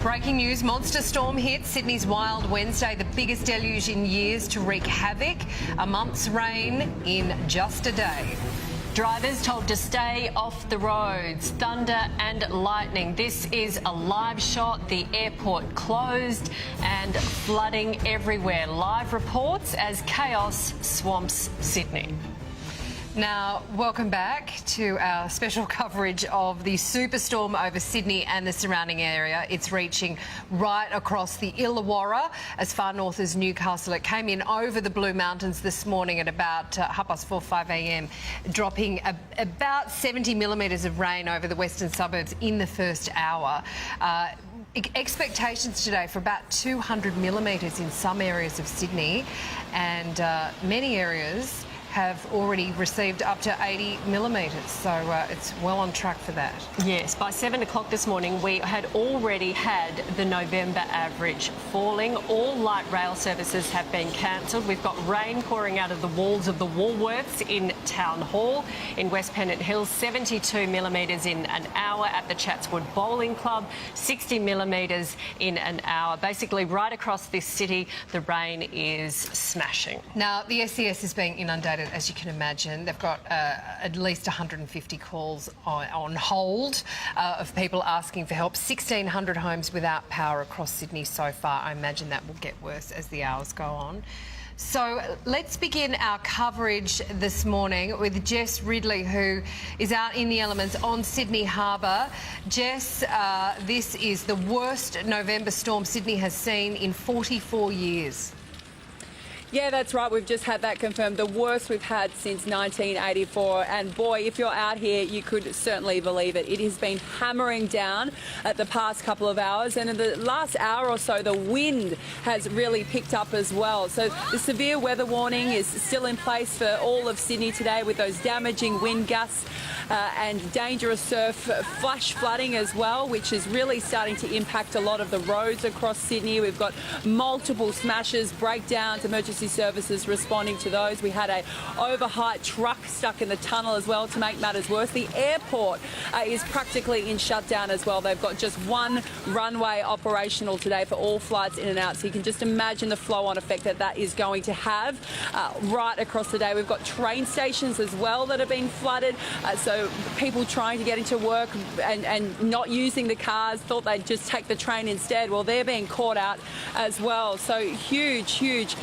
Breaking news, monster storm hits Sydney's Wild Wednesday, the biggest deluge in years to wreak havoc. A month's rain in just a day. Drivers told to stay off the roads. Thunder and lightning. This is a live shot. The airport closed and flooding everywhere. Live reports as chaos swamps Sydney. Now, welcome back to our special coverage of the superstorm over Sydney and the surrounding area. It's reaching right across the Illawarra, as far north as Newcastle. It came in over the Blue Mountains this morning at about 5 a.m, dropping about 70 millimetres of rain over the western suburbs in the first hour. Expectations today for about 200 millimetres in some areas of Sydney, and many areas have already received up to 80 millimetres, so it's well on track for that. Yes, by 7 o'clock this morning we had already had the November average falling. All light rail services have been cancelled. We've got rain pouring out of the walls of the Woolworths in Town Hall. In West Pennant Hills, 72 millimetres in an hour. At the Chatswood Bowling Club, 60 millimetres in an hour. Basically right across this city the rain is smashing. Now the SES is being inundated, as you can imagine. They've got at least 150 calls on hold of people asking for help. 1,600 homes without power across Sydney so far. I imagine that will get worse as the hours go on. So let's begin our coverage this morning with Jess Ridley, who is out in the elements on Sydney Harbour. Jess, this is the worst November storm Sydney has seen in 44 years. Yeah, that's right. We've just had that confirmed. The worst we've had since 1984. And boy, if you're out here, you could certainly believe it. It has been hammering down at the past couple of hours. And in the last hour or so, the wind has really picked up as well. So the severe weather warning is still in place for all of Sydney today, with those damaging wind gusts and dangerous surf, flash flooding as well, which is really starting to impact a lot of the roads across Sydney. We've got multiple smashes, breakdowns, emergency services responding to those. We had a overheight truck stuck in the tunnel as well to make matters worse. The airport is practically in shutdown as well. They've got just one runway operational today for all flights in and out. So you can just imagine the flow-on effect that that is going to have right across the day. We've got train stations as well that are being flooded. So people trying to get into work and not using the cars thought they'd just take the train instead. Well, they're being caught out as well. So huge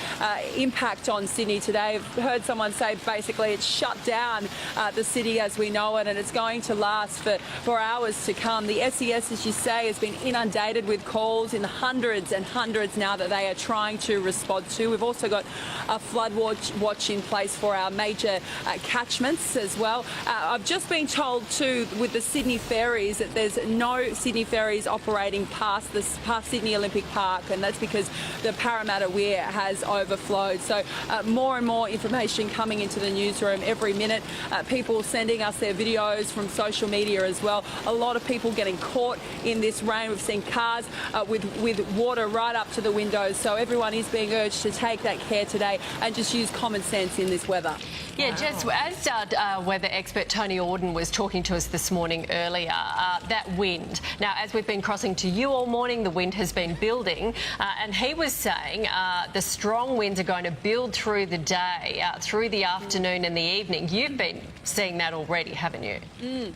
impact on Sydney today. I've heard someone say basically it's shut down the city as we know it, and it's going to last for hours to come. The SES, as you say, has been inundated with calls in the hundreds and hundreds now that they are trying to respond to. We've also got a flood watch in place for our major catchments as well. I've just been told too, with the Sydney ferries, that there's no Sydney ferries operating past Sydney Olympic Park, and that's because the Parramatta Weir has overflowed. So more and more information coming into the newsroom every minute. People sending us their videos from social media as well. A lot of people getting caught in this rain. We've seen cars with water right up to the windows. So everyone is being urged to take that care today and just use common sense in this weather. Yeah, wow. Jess, as weather expert Tony Auden was talking to us this morning earlier, that wind. Now, as we've been crossing to you all morning, the wind has been building, and he was saying the strong winds are going to build through the day, through the afternoon and the evening. You've been seeing that already, haven't you?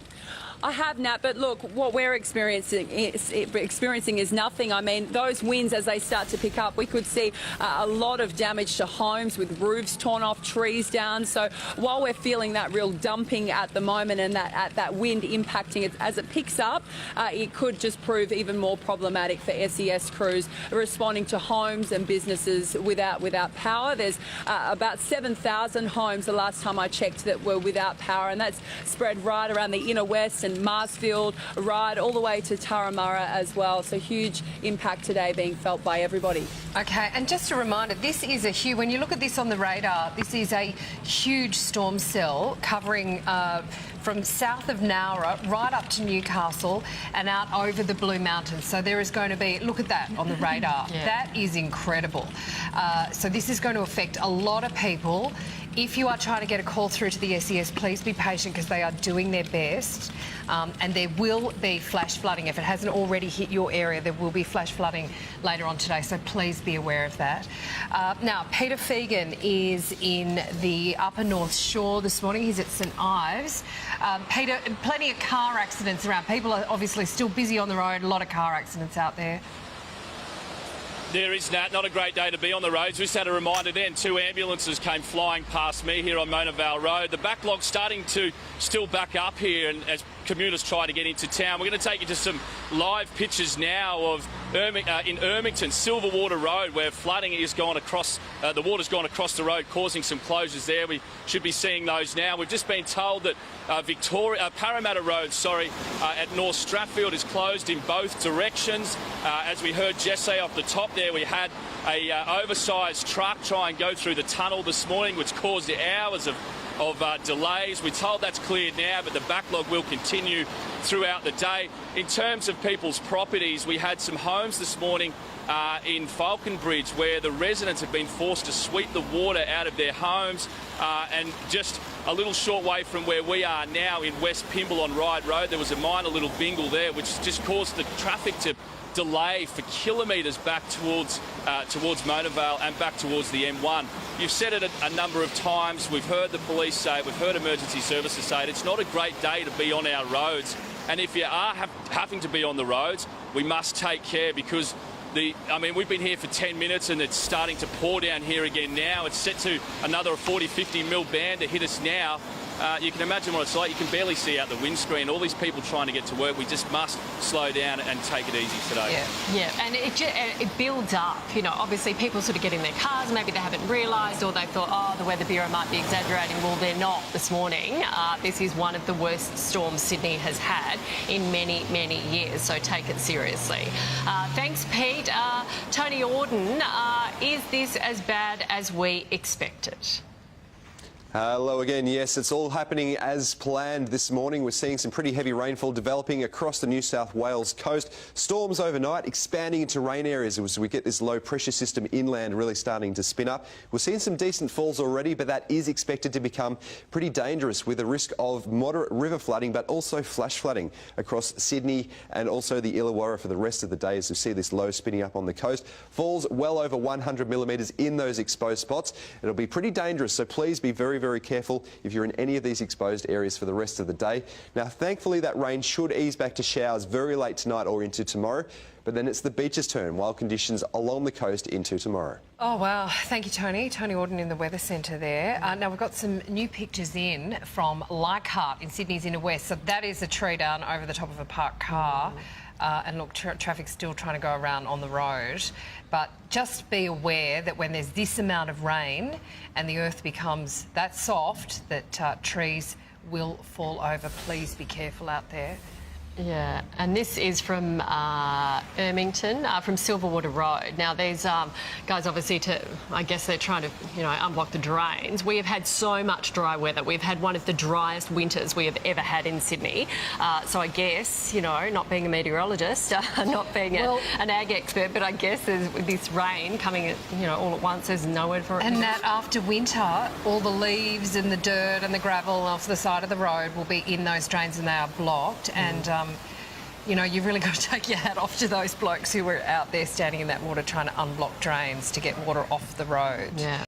I have, Nat, but look, what we're experiencing is nothing. I mean, those winds, as they start to pick up, we could see a lot of damage to homes with roofs torn off, trees down. So while we're feeling that real dumping at the moment and that wind impacting it, as it picks up, it could just prove even more problematic for SES crews responding to homes and businesses without power. There's about 7,000 homes the last time I checked that were without power, and that's spread right around the inner west and Marsfield, right all the way to Turramurra as well. So huge impact today being felt by everybody. Okay, and just a reminder, this is a huge, when you look at this on the radar, this is a huge storm cell covering from south of Nowra right up to Newcastle and out over the Blue Mountains. So there is going to be, look at that on the radar. Yeah. That is incredible. So this is going to affect a lot of people. If you are trying to get a call through to the SES, please be patient because they are doing their best. And there will be flash flooding. If it hasn't already hit your area, there will be flash flooding later on today, so please be aware of that. Now, Peter Fegan is in the Upper North Shore this morning. He's at St Ives. Peter, plenty of car accidents around. People are obviously still busy on the road. A lot of car accidents out there. There is not a great day to be on the roads. We just had a reminder then, 2 ambulances came flying past me here on Mona Vale Road. The backlog's starting to still back up here, and as commuters try to get into town. We're going to take you to some live pictures now of in Ermington, Silverwater Road, where flooding is gone across, the water's gone across the road, causing some closures there. We should be seeing those now. We've just been told that Parramatta Road, at North Stratfield is closed in both directions. As we heard Jess say off the top there, we had a oversized truck try and go through the tunnel this morning, which caused hours of delays. We're told that's cleared now, but the backlog will continue throughout the day. In terms of people's properties, we had some homes this morning in Falconbridge where the residents have been forced to sweep the water out of their homes, and just a little short way from where we are now in West Pymble on Ryde Road, there was a minor little bingle there which just caused the traffic to delay for kilometres back towards Mona Vale and back towards the M1. You've said it a number of times. We've heard the police say it. We've heard emergency services say it. It's not a great day to be on our roads. And if you are having to be on the roads, we must take care because we've been here for 10 minutes and it's starting to pour down here again now. It's set to another 40-50 mil band to hit us now. You can imagine what it's like. You can barely see out the windscreen. All these people trying to get to work. We just must slow down and take it easy today. Yeah, and it builds up. You know, obviously people sort of get in their cars. Maybe they haven't realised, or they thought, oh, the Weather Bureau might be exaggerating. Well, they're not this morning. This is one of the worst storms Sydney has had in many, many years. So take it seriously. Thanks, Pete. Tony Auden, is this as bad as we expected? Hello again. Yes, it's all happening as planned this morning. We're seeing some pretty heavy rainfall developing across the New South Wales coast. Storms overnight expanding into rain areas as we get this low pressure system inland really starting to spin up. We're seeing some decent falls already, but that is expected to become pretty dangerous with a risk of moderate river flooding, but also flash flooding across Sydney and also the Illawarra for the rest of the day as we see this low spinning up on the coast. Falls well over 100 millimetres in those exposed spots. It'll be pretty dangerous, so please be very, very careful if you're in any of these exposed areas for the rest of the day. Now, thankfully, that rain should ease back to showers very late tonight or into tomorrow, but then it's the beaches' turn, wild conditions along the coast into tomorrow. Oh, wow. Thank you, Tony. Tony Auden in the Weather Centre there. Now, we've got some new pictures in from Leichhardt in Sydney's inner west. So that is a tree down over the top of a parked car. And look, traffic's still trying to go around on the road. But just be aware that when there's this amount of rain and the earth becomes that soft, that trees will fall over. Please be careful out there. Yeah, and this is from Ermington, from Silverwater Road. Now, these guys obviously, I guess they're trying to, unblock the drains. We have had so much dry weather. We've had one of the driest winters we have ever had in Sydney. So I guess, not being a meteorologist, not being an ag expert, but I guess with this rain coming, all at once, there's nowhere for it to go. And that after winter, all the leaves and the dirt and the gravel off the side of the road will be in those drains and they are blocked. And you've really got to take your hat off to those blokes who were out there standing in that water trying to unblock drains to get water off the road. Yeah.